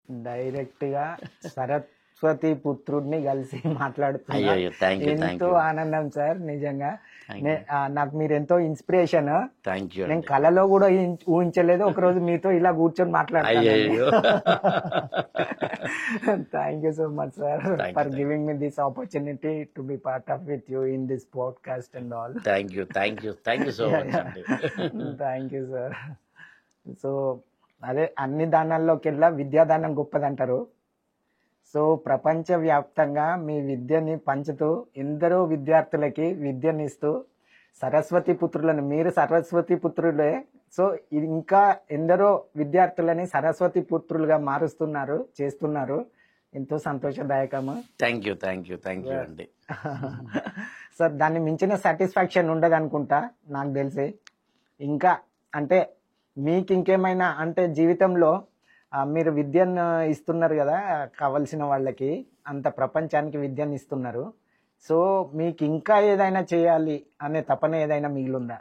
Direct గా సరస్వతి పుత్రుడిని కలిసి మాట్లాడుతున్నా. అయ్యో థ్యాంక్ యూ ఎంతో ఆనందం సార్, నిజంగా Thank you. నాకు మీరు ఎంతో ఇన్స్పిరేషన్. థ్యాంక్ యూ నేను కలలో కూడా ఊహించలేదు ఒకరోజు మీతో ఇలా కూర్చొని మాట్లాడతాను. అయ్యో thank you so much sir Thank you, for thank giving me this opportunity to be part of with you in this podcast and all. Thank you so much అండి. Thank you sir. సో అదే అన్ని దానాల్లోకెల్లా విద్యాదానం గొప్పదంటారు. So ప్రపంచవ్యాప్తంగా మీ విద్యని పంచుతూ ఎందరో విద్యార్థులకి విద్యనిస్తూ సరస్వతి పుత్రులను, మీరు Saraswati పుత్రులే, so ఇది ఇంకా ఎందరో విద్యార్థులని సరస్వతి పుత్రులుగా మారుస్తున్నారు, చేస్తున్నారు. ఎంతో సంతోషదాయకము. థ్యాంక్ యూ అండి. సార్ దాన్ని మించిన సాటిస్ఫాక్షన్ ఉండదు అనుకుంటా నాకు తెలిసి. ఇంకా అంటే మీకు ఇంకేమైనా అంటే జీవితంలో మీరు విద్యను ఇస్తున్నారు కదా కావలసిన వాళ్ళకి, అంత ప్రపంచానికి విద్యను ఇస్తున్నారు. సో మీకు ఇంకా ఏదైనా చేయాలి అనే తపన ఏదైనా మిగిలిందా?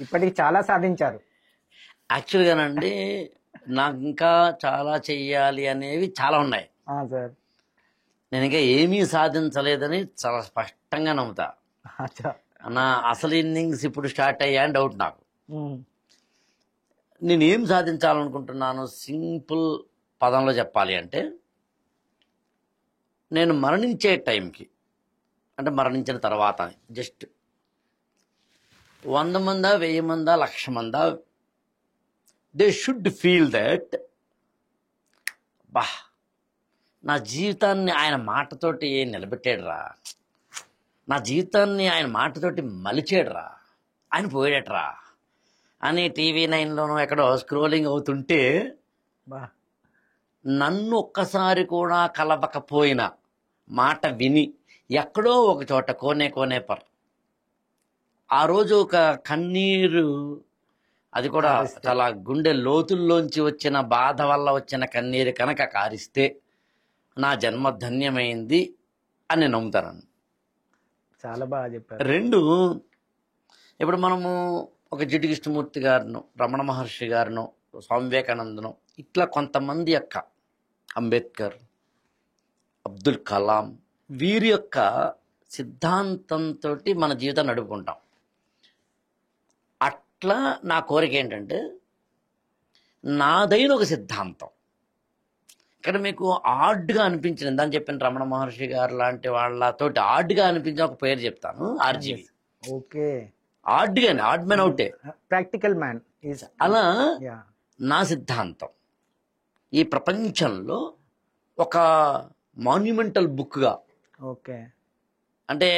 ఇప్పటికి చాలా సాధించారు. యాక్చువల్గానండి నాకు ఇంకా చాలా చెయ్యాలి అనేవి చాలా ఉన్నాయి సార్. నేను ఇంకా ఏమీ సాధించలేదని చాలా స్పష్టంగా నమ్ముతా. నా అసలు ఇన్నింగ్స్ ఇప్పుడు స్టార్ట్ అయ్యా అని డౌట్ నాకు. నేను ఏం సాధించాలనుకుంటున్నాను సింపుల్ పదంలో చెప్పాలి అంటే, నేను మరణించే టైంకి అంటే మరణించిన తర్వాత just 100 Manda 1000 Manda 1,00,000 Manda they should feel that బా నా జీవితాన్ని ఆయన మాటతోటి నిలబెట్టాడురా, నా జీవితాన్ని ఆయన మాటతోటి మలిచాడురా, ఆయన పోయాడట్రా అని టీవీ 9లోనూ ఎక్కడో స్క్రోలింగ్ అవుతుంటే నన్ను ఒక్కసారి కూడా కలవకపోయిన మాట విని ఎక్కడో ఒక చోట కోనే పర్ ఆ రోజు ఒక కన్నీరు, అది కూడా చాలా గుండె లోతుల్లోంచి వచ్చిన బాధ వల్ల వచ్చిన కన్నీరు కనుక కారిస్తే నా జన్మ ధన్యమైంది అని నేను నమ్ముతాను. చాలా బాగా చెప్పారు. 2, ఇప్పుడు మనము ఒక జిడ్డు కృష్ణమూర్తి గారిను, రమణ మహర్షి గారిను, స్వామి వివేకానందను, ఇట్లా కొంతమంది యొక్క, అంబేద్కర్, అబ్దుల్ కలాం, వీరి యొక్క సిద్ధాంతంతో మన జీవితం నడుపుకుంటాం. అట్లా నా కోరిక ఏంటంటే నాదైన ఒక సిద్ధాంతం ఇక్కడ మీకు ఆడ్గా అనిపించిన, ఇందని చెప్పిన రమణ మహర్షి గారు లాంటి వాళ్ళతోటి ఆడ్గా అనిపించిన ఒక పేరు చెప్తాను, ఆర్జీవి. ఓకే, ఆడ్గానే, ఆడ్ మ్యాన్ అవుటే, ప్రాక్టికల్ మ్యాన్. అలా నా సిద్ధాంతం ఈ ప్రపంచంలో ఒక మాన్యుమెంటల్ బుక్గా, ఓకే, అంటే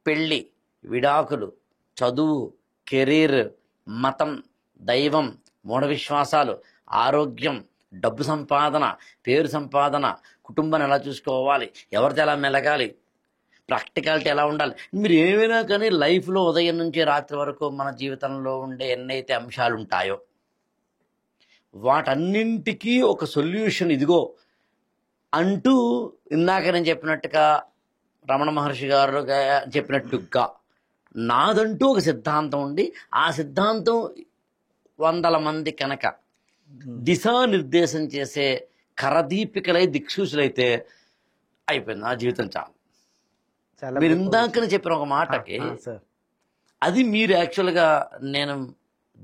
పెళ్ళి, విడాకులు, చదువు, కెరీర్, మతం, దైవం, మూఢ విశ్వాసాలు, ఆరోగ్యం, డబ్బు సంపాదన, పేరు సంపాదన, కుటుంబాన్ని ఎలా చూసుకోవాలి, ఎవరితో ఎలా మెలగాలి, ప్రాక్టికాలిటీ ఎలా ఉండాలి, మీరు ఏమైనా కానీ లైఫ్లో ఉదయం నుంచి రాత్రి వరకు మన జీవితంలో ఉండే ఎన్నైతే అంశాలు ఉంటాయో వాటన్నింటికీ ఒక సొల్యూషన్ ఇదిగో అంటూ, ఇందాక నేను చెప్పినట్టుగా రమణ మహర్షి గారు చెప్పినట్టుగా నాదంటూ ఒక సిద్ధాంతం ఉండి, ఆ సిద్ధాంతం 100 మంది కనుక దిశానిర్దేశం చేసే కరదీపికలై దిక్సూచులైతే అయిపోయింది నా జీవితం. చాలు. మీరు ఇందాకనే చెప్పిన ఒక మాటకి అది మీరు యాక్చువల్గా నేను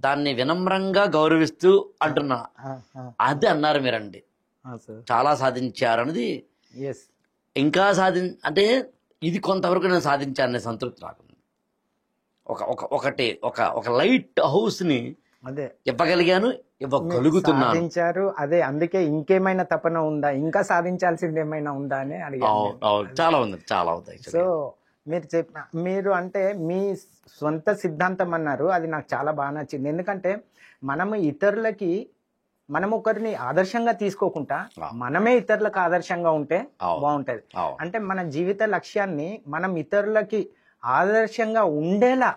దాన్ని వినమ్రంగా గౌరవిస్తూ అంటున్నా, అది అన్నారు మీరండి. చాలా సాధించారన్నది ఇంకా అంటే ఇది కొంతవరకు నేను సాధించాననే సంతృప్తి నాకు. ఒక లైట్ హౌస్ ని ఇవ్వగలిగాను, ఇవ్వగలుగుతున్నాను. సాధించారు. అదే అందుకే ఇంకేమైనా తపన ఉందా, ఇంకా సాధించాల్సింది ఏమైనా ఉందా అని అడిగాను. చాలా ఉంది, చాలా అవుతాయి. సో మీరు అంటే మీ సొంత సిద్ధాంతం అన్నారు, అది నాకు చాలా బాగా నచ్చింది. ఎందుకంటే మనం ఒకరిని ఆదర్శంగా తీసుకోకుండా మనమే ఇతరులకు ఆదర్శంగా ఉంటే బాగుంటది. అంటే మన జీవిత లక్ష్యాన్ని మనం ఇతరులకి ఆదర్శంగా ఉండేలా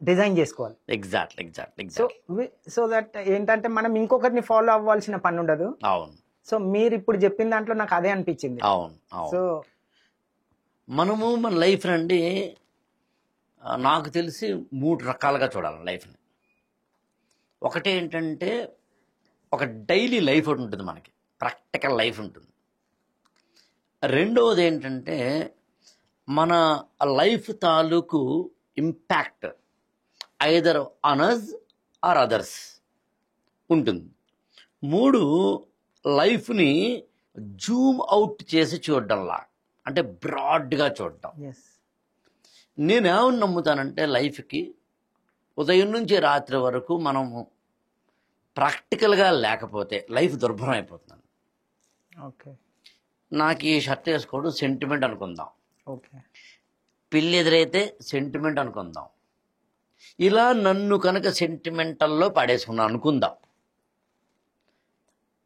డిజైన్ చేసుకోవాలి. ఎగ్జాక్ట్లీ. సో దట్ ఏంటంటే మనం ఇంకొకరిని ఫాలో అవ్వాల్సిన పని ఉండదు. సో మీరు ఇప్పుడు చెప్పిన దాంట్లో నాకు అదే అనిపించింది. సో మనము మన లైఫ్ అండి నాకు తెలిసి 3 రకాలుగా చూడాలి లైఫ్ని. ఒకటి ఏంటంటే ఒక డైలీ లైఫ్ ఒకటి ఉంటుంది మనకి. ప్రాక్టికల్ లైఫ్ ఉంటుంది. రెండవది ఏంటంటే మన లైఫ్ తాలూకు impact either on us or others ఉంటుంది. 3 లైఫ్ని జూమ్ అవుట్ చేసి చూడడంలా, అంటే బ్రాడ్గా చూడడం. ఎస్. నేనేమని నమ్ముతానంటే లైఫ్కి ఉదయం నుంచి రాత్రి వరకు మనము ప్రాక్టికల్గా లేకపోతే లైఫ్ దుర్భరం అయిపోతుంది. ఓకే. నాకు ఈ షర్ట్ వేసుకోవడం సెంటిమెంట్ అనుకుందాం, ఓకే. పిల్లి ఎదురైతే సెంటిమెంట్ అనుకుందాం. ఇలా నన్ను కనుక సెంటిమెంటల్లో పడేసుకున్నాను అనుకుందాం.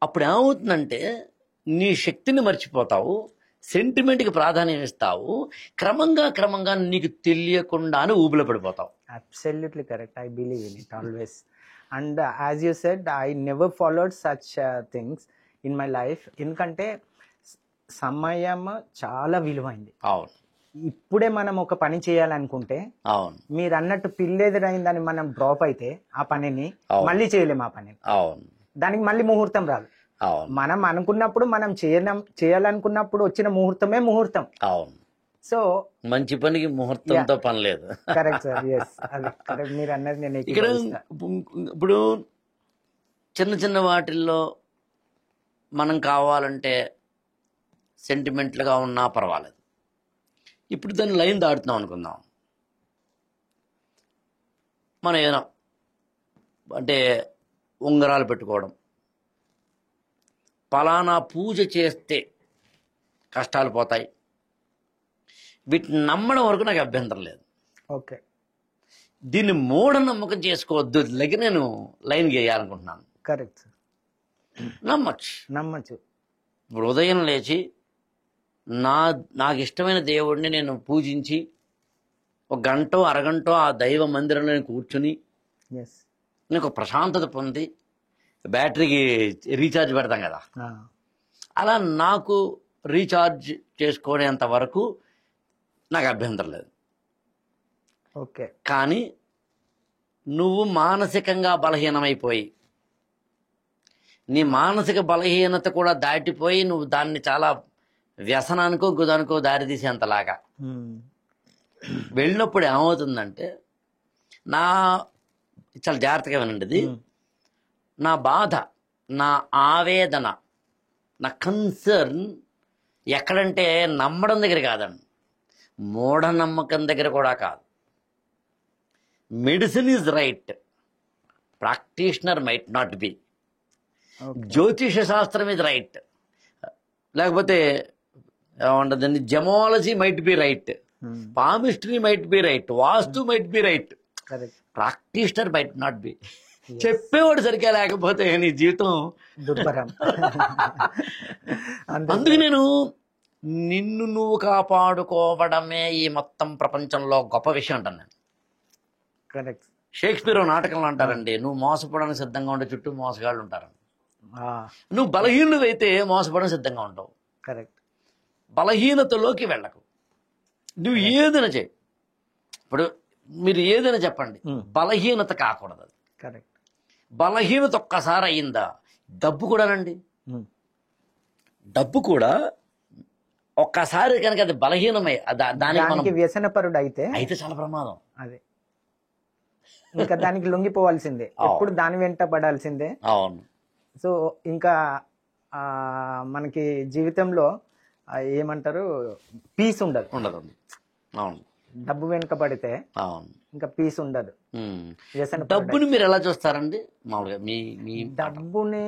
అప్పుడు ఏమవుతుందంటే నీ శక్తిని మర్చిపోతావు, సెంటిమెంట్కి ప్రాధాన్యం ఇస్తావు, క్రమంగా నీకు తెలియకుండానే ఊబిలో పడిపోతావు. Absolutely correct. I believe in it always. And as you said, I never followed such things in my life. ఎందుకంటే సమయం చాలా విలువైంది. అవును, ఇప్పుడే మనం ఒక పని చేయాలనుకుంటే అవును, మీరు అన్నట్టు పిల్లేదురైందని మనం డ్రాప్ అయితే ఆ పనిని అవును. మళ్ళీ చేయలేము. ఆ పనిని అవును, దానికి మళ్ళీ ముహూర్తం రాదు. అవును, మనం అనుకున్నప్పుడు మనం చేయాలనుకున్నప్పుడు వచ్చిన ముహూర్తమే ముహూర్తం. అవును. సో మంచి పనికి ముహూర్తంతో పని లేదు. Correct sir. ఎస్, అది కరెక్ట్. మీరు అన్నది నేను ఇక్కడ ఏకీభవిస్తా. ఇప్పుడు చిన్న వాటిల్లో మనం కావాలంటే సెంటిమెంట్లుగా ఉన్నా పర్వాలేదు. ఇప్పుడు దాన్ని లైన్ దాటుతున్నాం అనుకుందాం. మనం ఏదైనా అంటే ఉంగరాలు పెట్టుకోవడం, పలానా పూజ చేస్తే కష్టాలు పోతాయి, వీటిని నమ్మడం వరకు నాకు అభ్యంతరం లేదు. ఓకే. దీన్ని మూఢనమ్మకం చేసుకోవద్దు దగ్గర నేను లైన్ గేయాలనుకుంటున్నాను. Correct sir. నమ్మచ్చు. ఇప్పుడు ఉదయం లేచి నాకు ఇష్టమైన దేవుడిని నేను పూజించి ఒక గంట అరగంట ఆ దైవ మందిరంలో నేను కూర్చుని ఎస్, నేను ఒక ప్రశాంతత పొంది బ్యాటరీకి రీఛార్జ్ పెడతాం కదా, అలా నాకు రీఛార్జ్ చేసుకునేంత వరకు నాకు అభ్యంతరం లేదు. ఓకే. కానీ నువ్వు మానసికంగా బలహీనమైపోయి నీ మానసిక బలహీనత కూడా దాటిపోయి నువ్వు దాన్ని చాలా వ్యసనానికో గుదానికో దారి తీసేంతలాగా వెళ్ళినప్పుడు ఏమవుతుందంటే చాలా జాగ్రత్తగా వినండి ఇది, నా బాధ, నా ఆవేదన, నా కన్సర్న్ ఎక్కడంటే నమ్మడం దగ్గర కాదండి, మూఢనమ్మకం దగ్గర కూడా కాదు. Medicine is right, practitioner might not be. జ్యోతిష శాస్త్రం ఇది రైట్, లేకపోతే ఏమంటుందండి gemology might be right, palmistry might be right, vastu might be right, practitioner might not be. చెప్పేవాడు సరిగ్గా లేకపోతే నీ జీవితం దుర్భరం. అందుకు నేను నిన్ను నువ్వు కాపాడుకోవడమే ఈ మొత్తం ప్రపంచంలో గొప్ప విషయం అంటాను నేను. కరెక్ట్. షేక్స్పియర్ నాటకంలో అంటారండి, నువ్వు మోసపోవడానికి సిద్ధంగా ఉండే చుట్టూ మోసగాళ్ళు ఉంటారండి. నువ్వు బలహీనుడైతే మోసపోవడానికి సిద్ధంగా ఉంటావు. కరెక్ట్. బలహీనతలోకి వెళ్ళకు, నువ్వు ఏదైనా చేయి. ఇప్పుడు మీరు ఏదైనా చెప్పండి, బలహీనత కాకూడదు. కరెక్ట్. బలహీనత ఒక్కసారి అయ్యిందా, డబ్బు కూడానండి, డబ్బు కూడా ఒక్కసారి కనుక అది బలహీనమై దానికి వ్యసనపరుడు అయితే చాలా ప్రమాదం. అదే ఇంకా దానికి లొంగిపోవాల్సిందే, ఎప్పుడు దాని వెంట పడాల్సిందే. అవును. సో ఇంకా మనకి జీవితంలో ఏమంటారు, పీస్ ఉండదు. అవును. డబ్బు వెనుక పడితే అవును ఇంకా పీస్ ఉండదు. డబ్బుని మీరు ఎలా చూస్తారండి మామూలుగా? మీ డబ్బుని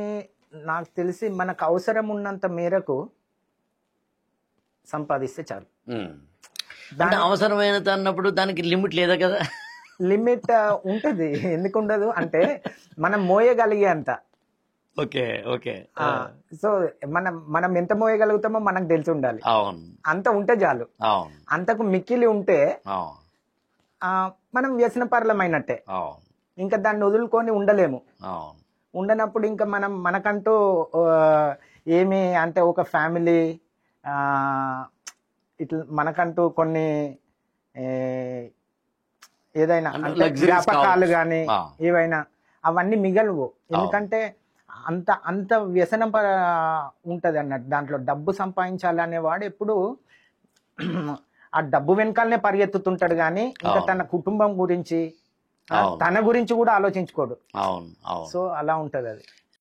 నాకు తెలిసి మనకు అవసరం ఉన్నంత మేరకు సంపాదిస్తే చాలు. అవసరమైనది అన్నప్పుడు దానికి లిమిట్ లేదా కదా? లిమిట్ ఉంటది, ఎందుకు ఉండదు అంటే మనం మోయగలిగే అంత. ఓకే. ఓకే. సో మనం ఎంత మోయగలుగుతామో మనకు తెలిసి ఉండాలి. అంత ఉంటే చాలు. అంతకు మిక్కిలి ఉంటే మనం వ్యసనపరలమైనట్టే. ఇంకా దాన్ని వదులుకొని ఉండలేము. ఉండనప్పుడు ఇంకా మనకంటూ ఏమి అంటే ఒక ఫ్యామిలీ ఇట్లా మనకంటూ కొన్ని ఏదైనా జ్ఞాపకాలు కానీ ఏవైనా అవన్నీ మిగలవు. ఎందుకంటే అంత అంత వ్యసనం ఉంటది అన్నట్టు. దాంట్లో డబ్బు సంపాదించాలి అనేవాడు ఎప్పుడు ఆ డబ్బు వెనకాలనే పరిగెత్తుతుంటాడు కానీ ఇంకా అవును. తన కుటుంబం గురించి అవును. తన గురించి కూడా ఆలోచించుకోడు. అవును అవును సో అలా ఉంటది అది.